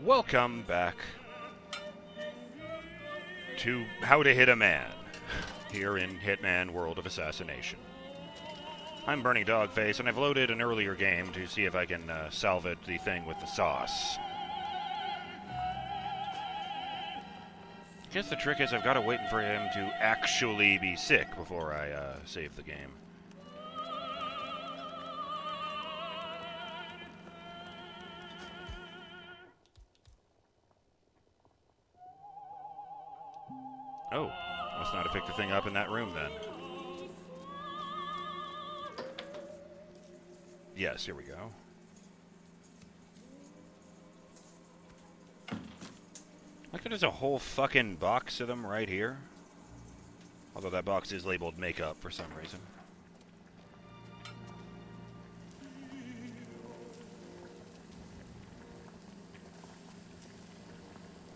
Welcome back to How to Hit a Man, here in Hitman World of Assassination. I'm BurningDogFace, and I've loaded an earlier game to see if I can salvage the thing with the sauce. I guess the trick is I've got to wait for him to actually be sick before I save the game. Oh, must not have picked the thing up in that room then. Yes, here we go. Like there's a whole fucking box of them right here. Although that box is labeled makeup for some reason.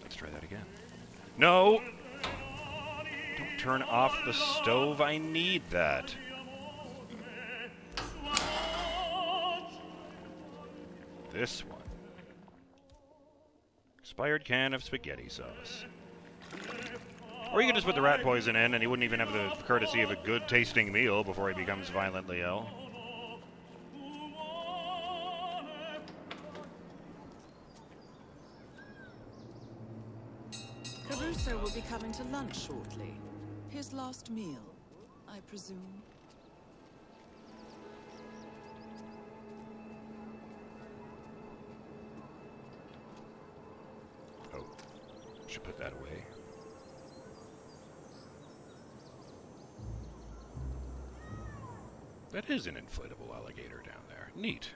Let's try that again. No! Don't turn off the stove. I need that. This one. Expired can of spaghetti sauce. Or you could just put the rat poison in and he wouldn't even have the courtesy of a good tasting meal before he becomes violently ill. Caruso will be coming to lunch shortly. His last meal, I presume. Oh, should put that away. That is an inflatable alligator down there. Neat.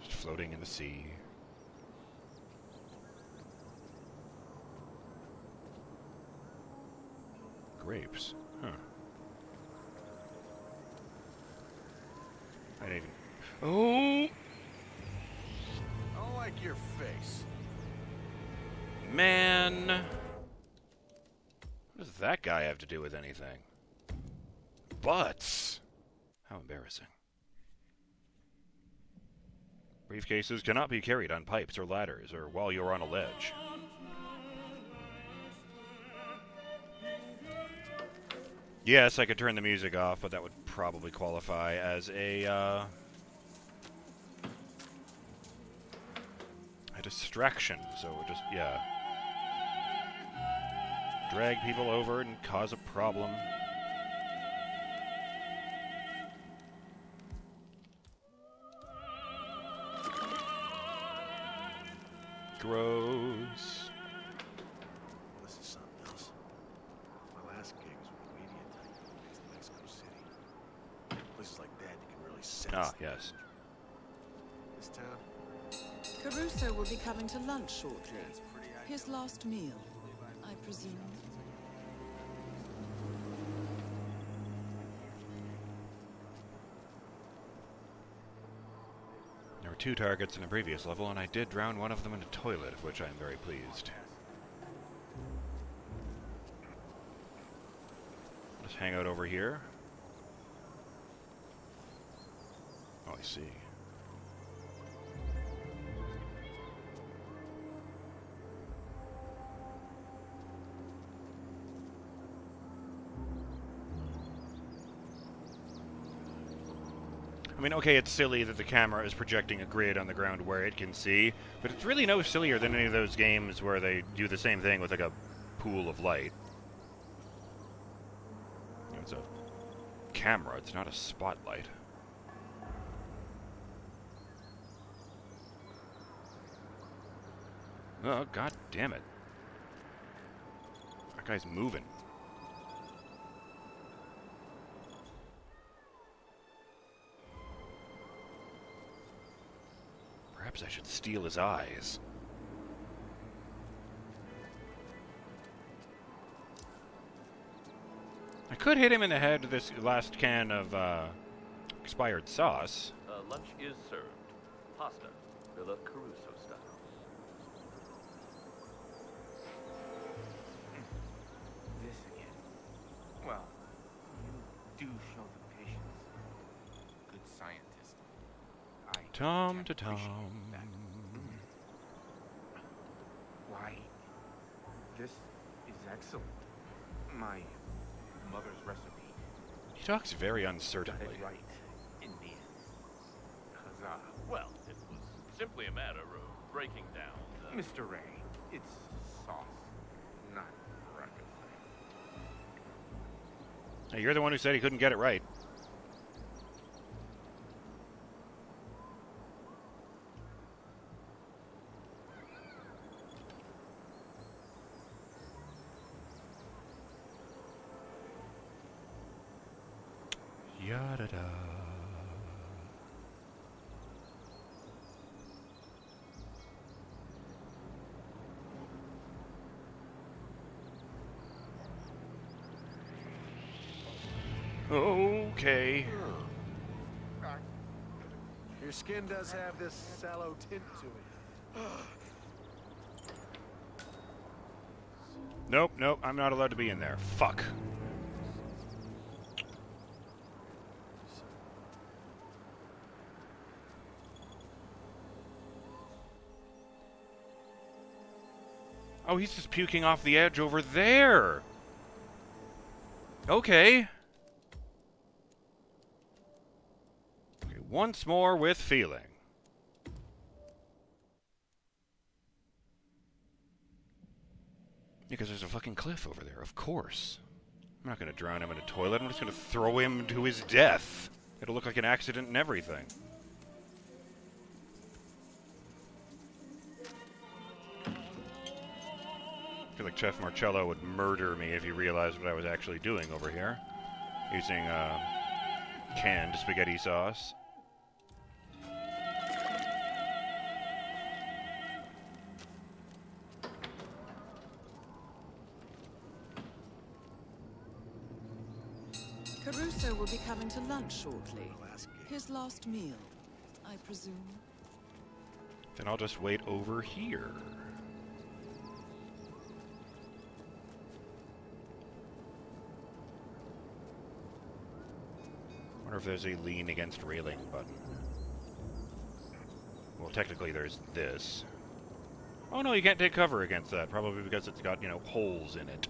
Just floating in the sea. Grapes. Huh. I didn't even... Oh! I don't like your face. Man! What does that guy have to do with anything? Butts! How embarrassing. Briefcases cannot be carried on pipes or ladders or while you're on a ledge. Yes, I could turn the music off, but that would probably qualify as a distraction, so it would just, yeah. Drag people over and cause a problem. Gross. This is something else. My last gig was with a media type based in Mexico City. Places like that you can really sense. Ah, yes. This town. Caruso will be coming to lunch shortly. His last meal, I presume. There were 2 targets in the previous level, and I did drown one of them in a toilet, of which I am very pleased. Let's hang out over here. Oh, I see. I mean, okay, it's silly that the camera is projecting a grid on the ground where it can see, but it's really no sillier than any of those games where they do the same thing with, like, a pool of light. You know, it's a camera, it's not a spotlight. Oh, god damn it. That guy's moving. Perhaps I should steal his eyes. I could hit him in the head with this last can of expired sauce. Lunch is served. Pasta, Villa Caruso style. This again. Well, you do show the patience. Good scientist. I Tom can to Tom. appreciate that. This is excellent. My mother's recipe. He talks very Got uncertainly. it right in the end. Huzzah. Well, it was simply a matter of breaking down the... Mr. Ray, it's sauce, not rocket science. Hey, you're the one who said he couldn't get it right. Yada-da. Okay. Your skin does have this sallow tint to it. Nope, nope, I'm not allowed to be in there. Fuck. Oh, he's just puking off the edge over there. Okay. Okay, once more with feeling. Because there's a fucking cliff over there, of course. I'm not going to drown him in a toilet. I'm just going to throw him to his death. It'll look like an accident and everything. I feel like Chef Marcello would murder me if he realized what I was actually doing over here. Using canned spaghetti sauce. Caruso will be coming to lunch shortly. His last meal, I presume. Then I'll just wait over here. Wonder if there's a lean against railing button. Well, technically there's this. Oh no, you can't take cover against that. Probably because it's got, you know, holes in it.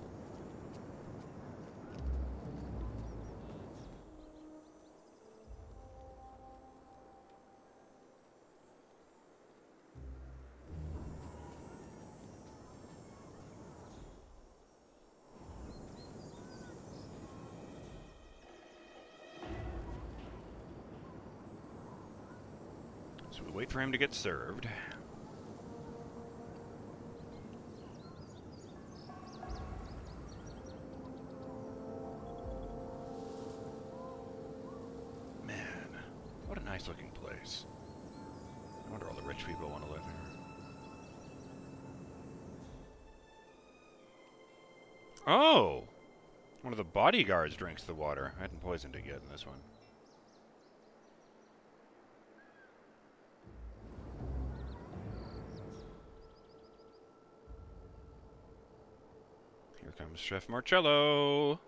So we wait for him to get served. Man, what a nice looking place. I wonder all the rich people want to live here. Oh! One of the bodyguards drinks the water. I hadn't poisoned it yet in this one. Here comes Chef Marcello.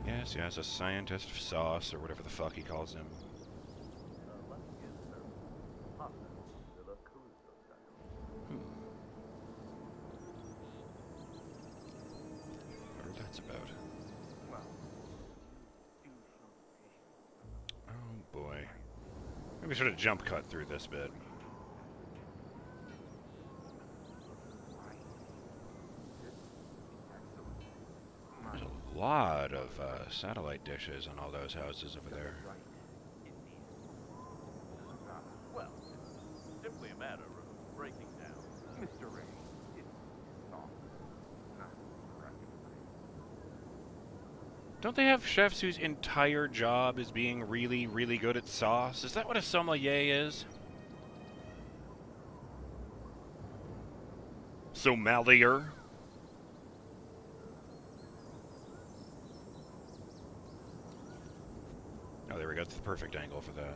Yes, yes, a scientist of sauce, or whatever the fuck he calls him. Lunch is served. Pasta, Silvio Caruso style. Whatever that's about. Well, do show the patience. Oh boy. Maybe we should have jump cut through this bit. There's a lot of satellite dishes on all those houses over there. Well, it's simply a matter of breaking down the... Mr. Ray, it's sauce, not rocket science. Don't they have chefs whose entire job is being really, really good at sauce? Is that what a sommelier is? Sommelier? Oh, there we go. It's the perfect angle for that.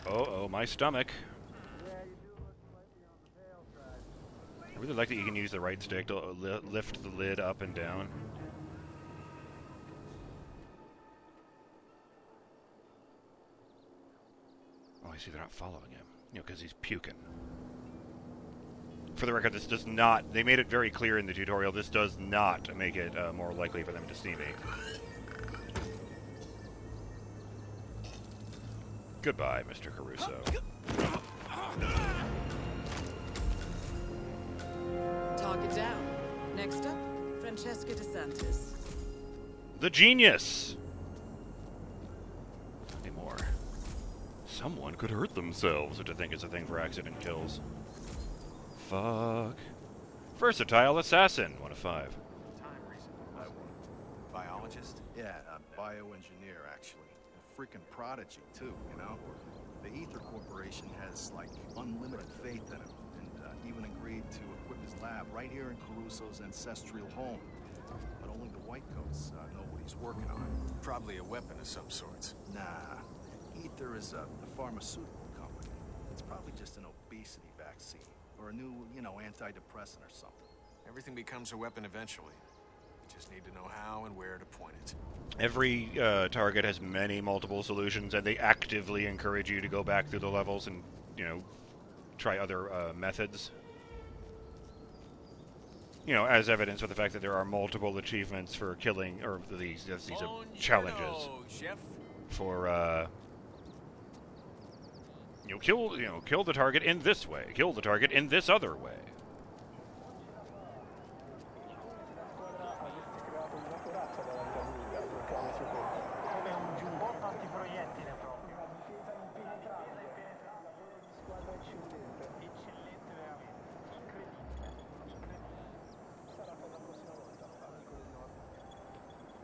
Oh, my stomach. really like that you can use the right stick to lift the lid up and down. Oh, I see they're not following him. You know, because he's puking. For the record, this does not... They made it very clear in the tutorial, this does not make it more likely for them to see me. Goodbye, Mr. Caruso. Target down. Next up, Francesca DeSantis. The genius! Anymore. Someone could hurt themselves, which I think is a thing for accident kills. Fuck. Versatile assassin, 1 of 5. Biologist? Yeah, a bioengineer, actually. A freaking prodigy, too, you know? The Ether Corporation has, like, unlimited faith in him, and even agreed to equip his lab right here in Caruso's ancestral home. But only the Whitecoats know what he's working on. Probably a weapon of some sorts. Nah. Ether is a pharmaceutical company. It's probably just an obesity vaccine, or a new, you know, antidepressant or something. Everything becomes a weapon eventually. You just need to know how and where to point it. Every target has many multiple solutions, and they actively encourage you to go back through the levels and, you know, try other methods. You know, as evidence with the fact that there are multiple achievements for killing, or these challenges for, kill the target in this way, kill the target in this other way.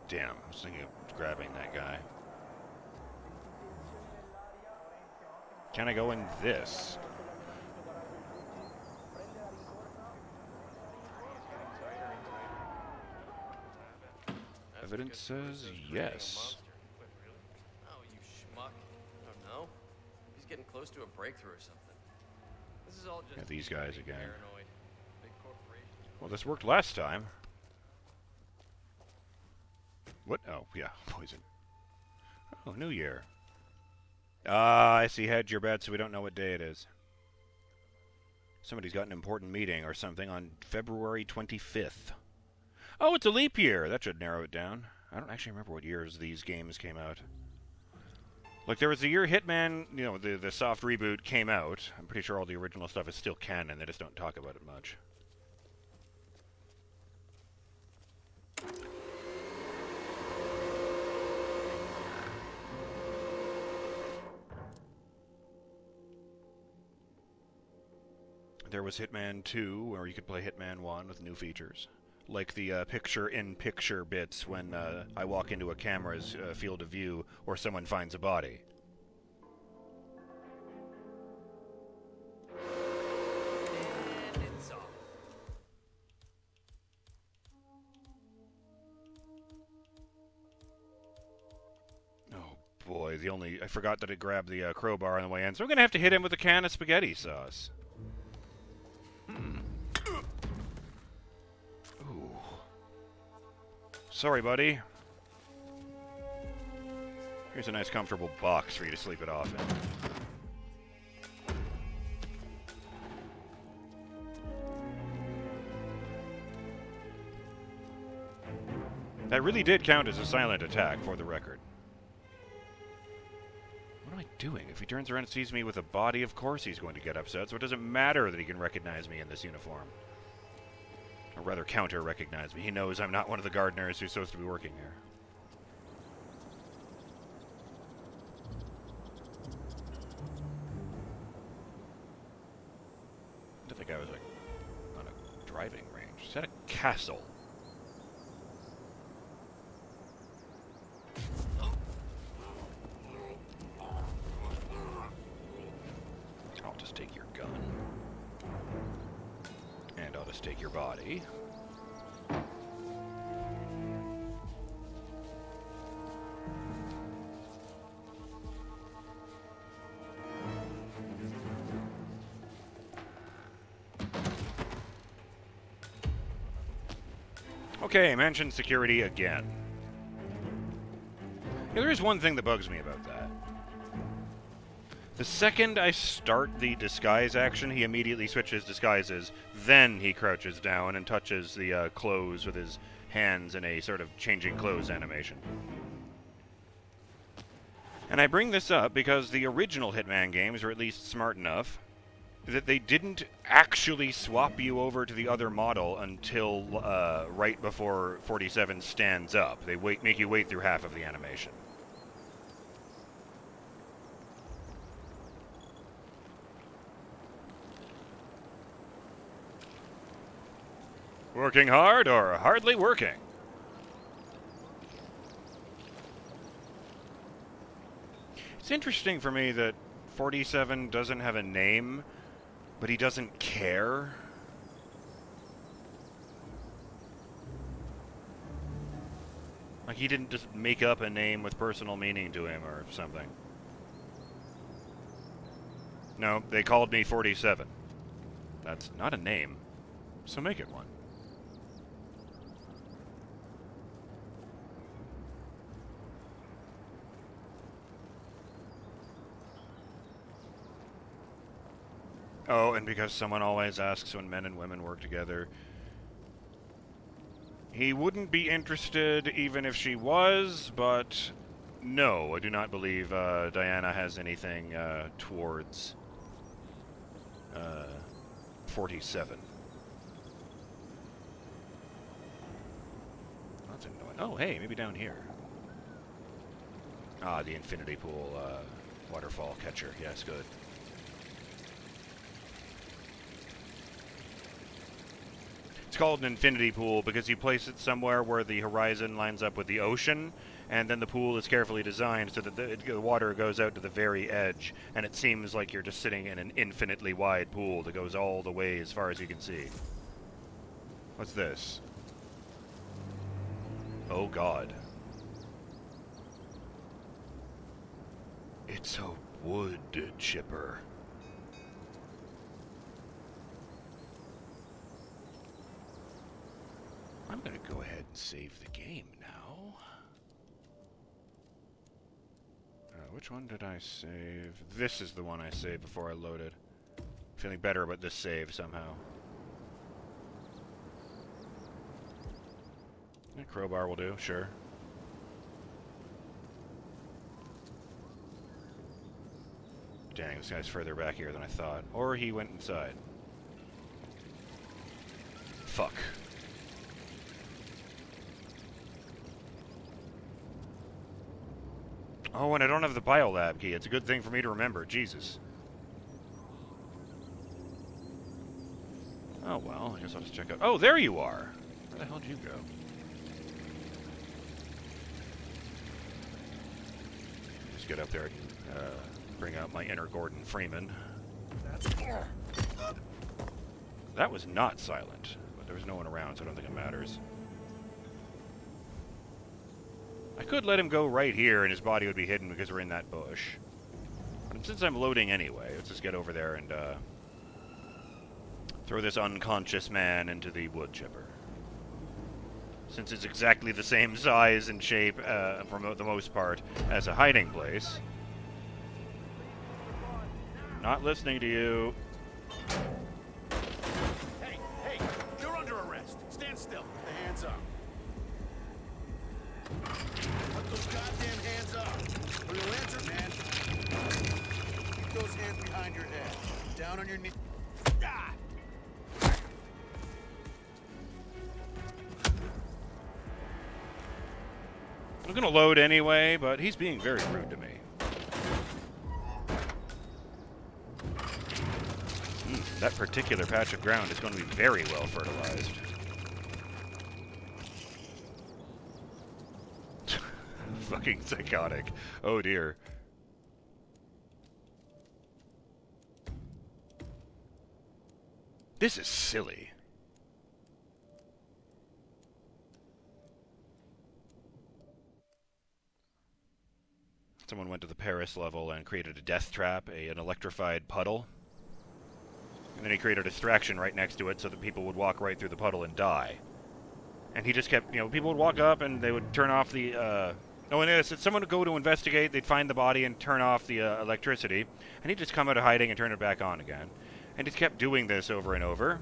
Damn, I was thinking of grabbing that guy. Can I go in this? Evidence says yes. Oh, you schmuck. I don't know. He's getting close to a breakthrough or something. This is all just... Yeah, these guys again. Paranoid. Big corporations. Well, this worked last time. What? Oh, yeah, poison. Oh, New Year. I see. Hedge your bet so we don't know what day it is. Somebody's got an important meeting or something on February 25th. Oh, it's a leap year. That should narrow it down. I don't actually remember what years these games came out. Like, there was the year Hitman, you know, the soft reboot came out. I'm pretty sure all the original stuff is still canon. They just don't talk about it much. There was Hitman 2, where you could play Hitman 1 with new features. Like the picture-in-picture bits when I walk into a camera's field of view or someone finds a body. And it's off. Oh boy, I forgot that it grabbed the crowbar on the way in, so I'm gonna have to hit him with a can of spaghetti sauce. Ooh. Sorry, buddy. Here's a nice comfortable box for you to sleep it off in. That really did count as a silent attack, for the record. What am I doing? If he turns around and sees me with a body, of course he's going to get upset, so it doesn't matter that he can recognize me in this uniform. Or rather, counter-recognize me. He knows I'm not one of the gardeners who's supposed to be working here. I didn't think I was, like, on a driving range. Is that a castle? I'll just take your gun. And I'll just take your body. Okay, mention security again. Yeah, there is one thing that bugs me about that. The second I start the disguise action, he immediately switches disguises. Then he crouches down and touches the clothes with his hands in a sort of changing clothes animation. And I bring this up because the original Hitman games were at least smart enough that they didn't actually swap you over to the other model until right before 47 stands up. They make you wait through half of the animation. Working hard or hardly working? It's interesting for me that 47 doesn't have a name, but he doesn't care. Like he didn't just make up a name with personal meaning to him or something. No, they called me 47. That's not a name, so make it one. Oh, and because someone always asks when men and women work together, he wouldn't be interested even if she was, but no, I do not believe Diana has anything towards 47. That's annoying. Oh, hey, maybe down here. Ah, the infinity pool waterfall catcher. Yes, good. It's called an infinity pool because you place it somewhere where the horizon lines up with the ocean, and then the pool is carefully designed so that the water goes out to the very edge, and it seems like you're just sitting in an infinitely wide pool that goes all the way as far as you can see. What's this? Oh God. It's a wood chipper. I'm going to go ahead and save the game now. Which one did I save? This is the one I saved before I loaded. Feeling better about this save somehow. Yeah, crowbar will do, sure. Dang, this guy's further back here than I thought. Or he went inside. Fuck. Oh, and I don't have the biolab key. It's a good thing for me to remember. Jesus. Oh, well, I guess I'll just check out... Oh, there you are! Where the hell did you go? Just get up there and bring out my inner Gordon Freeman. That was not silent, but there was no one around, so I don't think it matters. I could let him go right here and his body would be hidden because we're in that bush. But since I'm loading anyway, let's just get over there and throw this unconscious man into the wood chipper. Since it's exactly the same size and shape, for the most part, as a hiding place. Not listening to you. Hey, you're under arrest. Stand still. Put the hands up. Put those goddamn hands up. Or you'll answer, man. Keep those hands behind your head. Down on your knees. Ah! I'm gonna load anyway, but he's being very rude to me. That particular patch of ground is going to be very well fertilized. Fucking psychotic. Oh dear. This is silly. Someone went to the Paris level and created a death trap, an electrified puddle. And then he created a distraction right next to it so that people would walk right through the puddle and die. And he just kept, people would walk up and they would turn off the, and if someone would go to investigate, they'd find the body and turn off the electricity. And he'd just come out of hiding and turn it back on again. And he kept doing this over and over.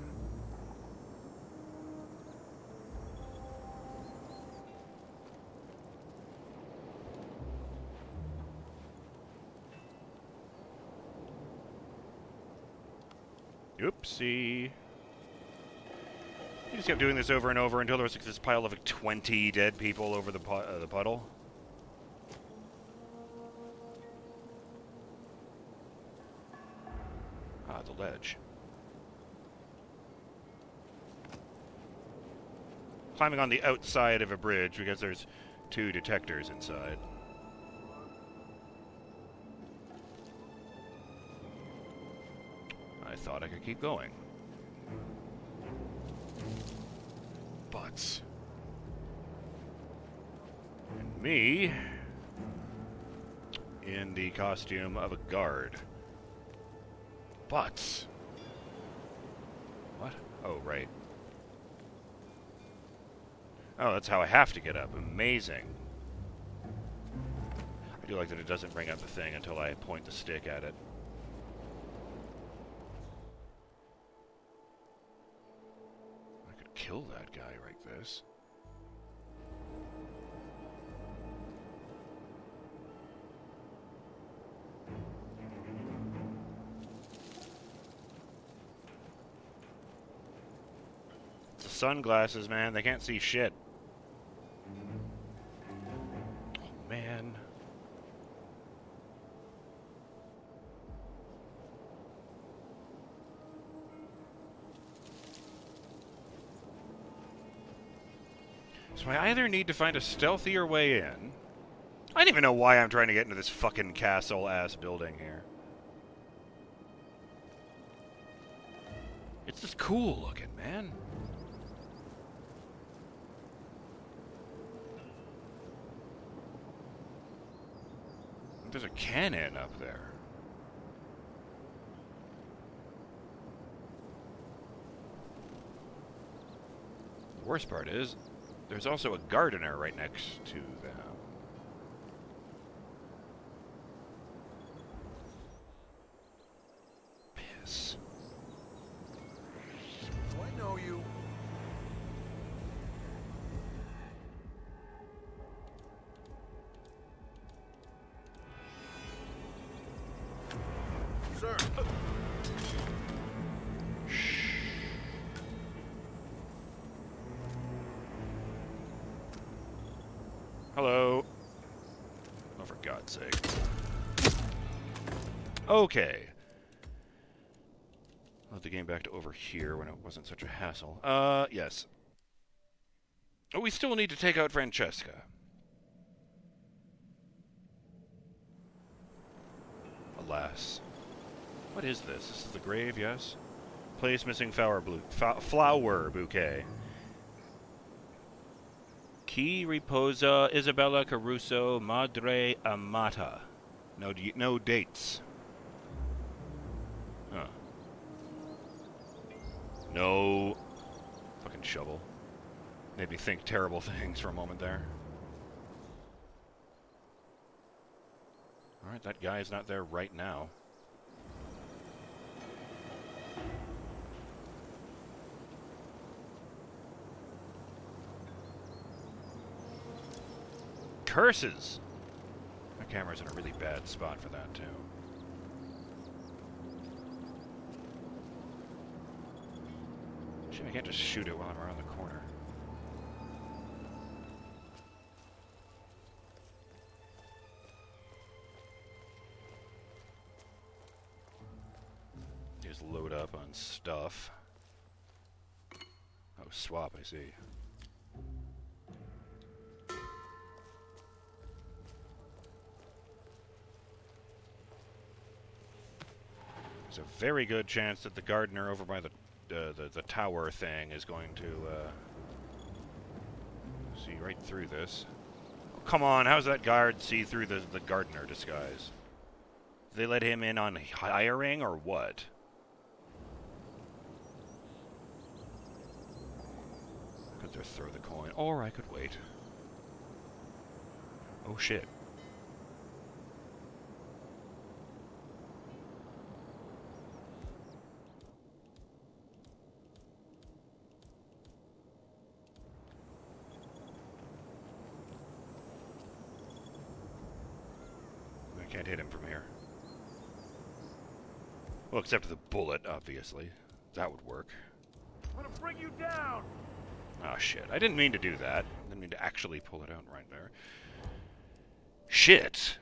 Oopsie. He just kept doing this over and over until there was like this pile of like 20 dead people over the puddle. Ah, the ledge. Climbing on the outside of a bridge because there's 2 detectors inside. I thought I could keep going. Butts. And me in the costume of a guard. Butts. What? Oh, right. Oh, that's how I have to get up. Amazing. I do like that it doesn't bring up the thing until I point the stick at it. Kill that guy like this. It's the sunglasses, man. They can't see shit. Oh, man. So I either need to find a stealthier way in. I don't even know why I'm trying to get into this fucking castle-ass building here. It's just cool looking, man. There's a cannon up there. The worst part is, there's also a gardener right next to them. Piss. Do I know you? Sir. Hello. Oh, for God's sake. Okay. Let the game back to over here when it wasn't such a hassle. Yes. Oh, we still need to take out Francesca. Alas. What is this? This is the grave, yes? Place missing flower bouquet. Qui riposa Isabella Caruso, Madre Amata. No dates. Huh. No. Fucking shovel. Made me think terrible things for a moment there. Alright, that guy is not there right now. Curses! My camera's in a really bad spot for that, too. Shit, I can't just shoot it while I'm around the corner. Just load up on stuff. Oh, swap, I see. There's a very good chance that the gardener over by the tower thing is going to see right through this. Oh, come on, how's that guard see through the gardener disguise? Did they let him in on hiring or what? could just throw the coin, or I could wait. Oh shit. I can't hit him from here. Well, except the bullet, obviously. That would work. I'm gonna bring you down! Oh shit, I didn't mean to do that. I didn't mean to actually pull it out right there. Shit!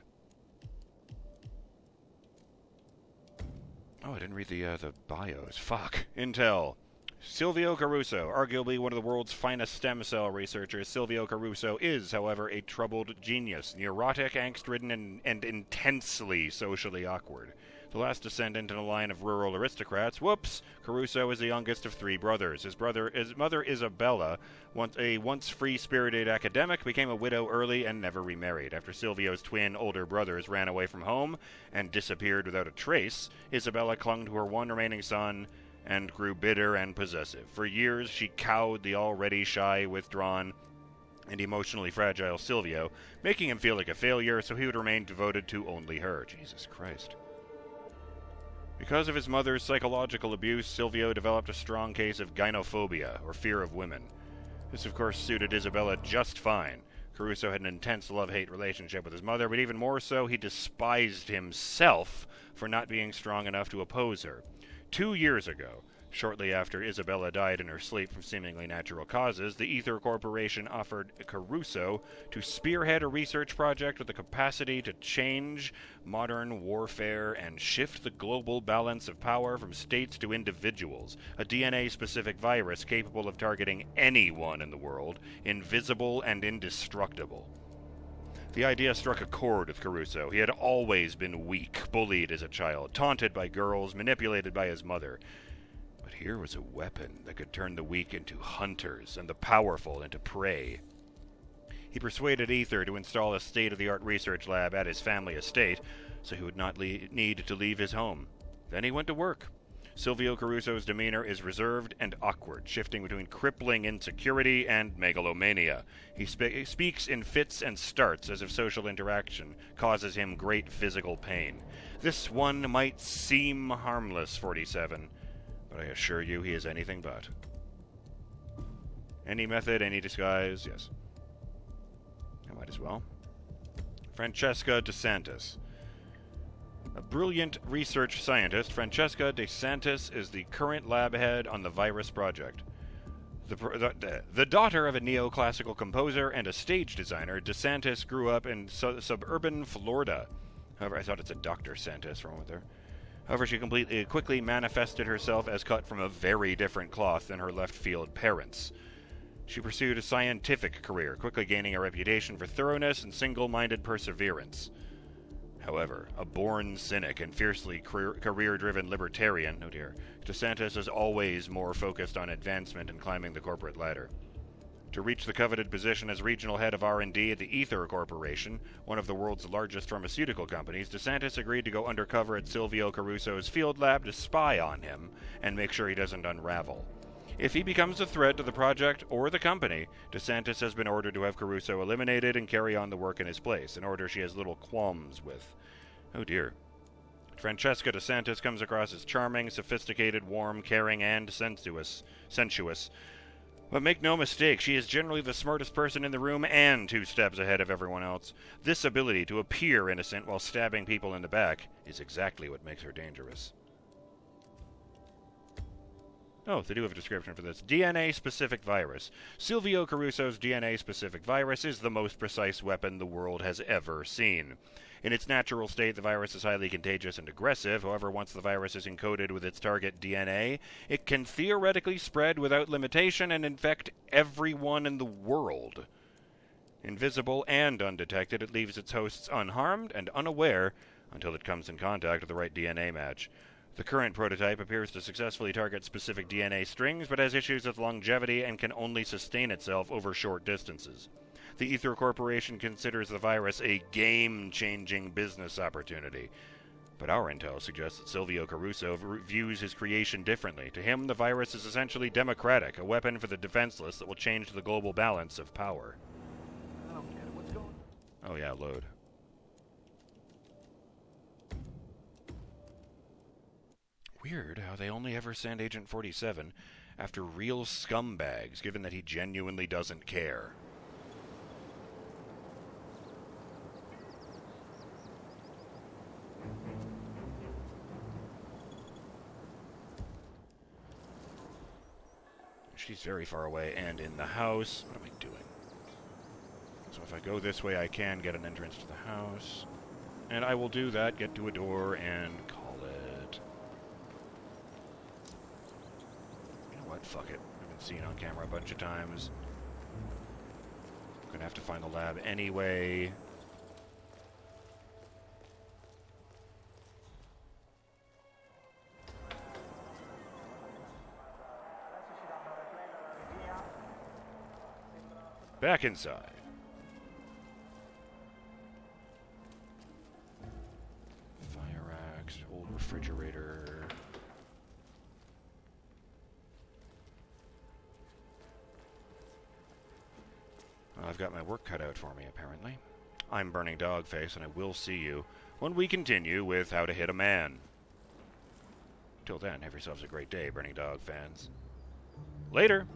Oh, I didn't read the bios. Fuck. Intel. Silvio Caruso, arguably one of the world's finest stem cell researchers, Silvio Caruso is, however, a troubled genius, neurotic, angst-ridden, and intensely socially awkward. The last descendant in a line of rural aristocrats, whoops, Caruso is the youngest of 3 brothers. His mother Isabella, once free-spirited academic, became a widow early and never remarried. After Silvio's twin older brothers ran away from home and disappeared without a trace, Isabella clung to her one remaining son and grew bitter and possessive. For years, she cowed the already shy, withdrawn, and emotionally fragile Silvio, making him feel like a failure, so he would remain devoted to only her. Jesus Christ. Because of his mother's psychological abuse, Silvio developed a strong case of gynophobia, or fear of women. This, of course, suited Isabella just fine. Caruso had an intense love-hate relationship with his mother, but even more so, he despised himself for not being strong enough to oppose her. 2 years ago, shortly after Isabella died in her sleep from seemingly natural causes, the Ether Corporation offered Caruso to spearhead a research project with the capacity to change modern warfare and shift the global balance of power from states to individuals, a DNA-specific virus capable of targeting anyone in the world, invisible and indestructible. The idea struck a chord with Caruso. He had always been weak, bullied as a child, taunted by girls, manipulated by his mother. But here was a weapon that could turn the weak into hunters and the powerful into prey. He persuaded Ether to install a state-of-the-art research lab at his family estate, so he would not need to leave his home. Then he went to work. Silvio Caruso's demeanor is reserved and awkward, shifting between crippling insecurity and megalomania. He speaks in fits and starts as if social interaction causes him great physical pain. This one might seem harmless, 47, but I assure you he is anything but. Any method, any disguise, yes. I might as well. Francesca DeSantis. A brilliant research scientist, Francesca DeSantis is the current lab head on the virus project. The daughter of a neoclassical composer and a stage designer, DeSantis grew up in suburban Florida. However, I thought it's a Dr. Santis wrong with her. However, she quickly manifested herself as cut from a very different cloth than her left-field parents. She pursued a scientific career, quickly gaining a reputation for thoroughness and single-minded perseverance. However, a born cynic and fiercely career-driven libertarian, DeSantis is always more focused on advancement and climbing the corporate ladder. To reach the coveted position as regional head of R&D at the Ether Corporation, one of the world's largest pharmaceutical companies, DeSantis agreed to go undercover at Silvio Caruso's field lab to spy on him and make sure he doesn't unravel. If he becomes a threat to the project or the company, DeSantis has been ordered to have Caruso eliminated and carry on the work in his place, an order she has little qualms with. Oh dear. Francesca DeSantis comes across as charming, sophisticated, warm, caring, and sensuous. But make no mistake, she is generally the smartest person in the room and 2 steps ahead of everyone else. This ability to appear innocent while stabbing people in the back is exactly what makes her dangerous. Oh, they do have a description for this. DNA-specific virus. Silvio Caruso's DNA-specific virus is the most precise weapon the world has ever seen. In its natural state, the virus is highly contagious and aggressive. However, once the virus is encoded with its target DNA, it can theoretically spread without limitation and infect everyone in the world. Invisible and undetected, it leaves its hosts unharmed and unaware until it comes in contact with the right DNA match. The current prototype appears to successfully target specific DNA strings, but has issues with longevity and can only sustain itself over short distances. The Ether Corporation considers the virus a game-changing business opportunity. But our intel suggests that Silvio Caruso views his creation differently. To him, the virus is essentially democratic, a weapon for the defenseless that will change the global balance of power. I don't get it. What's going on? Oh yeah, load. Weird how they only ever send Agent 47 after real scumbags, given that he genuinely doesn't care. She's very far away and in the house. What am I doing? So if I go this way, I can get an entrance to the house. And I will do that, get to a door, and call it. You know what? Fuck it. I've been seen on camera a bunch of times. I'm gonna have to find the lab anyway. Back inside. Fire axe, old refrigerator. I've got my work cut out for me, apparently. I'm BurningDogFace, and I will see you when we continue with How to Hit a Man. Till then, have yourselves a great day, Burning Dog fans. Later!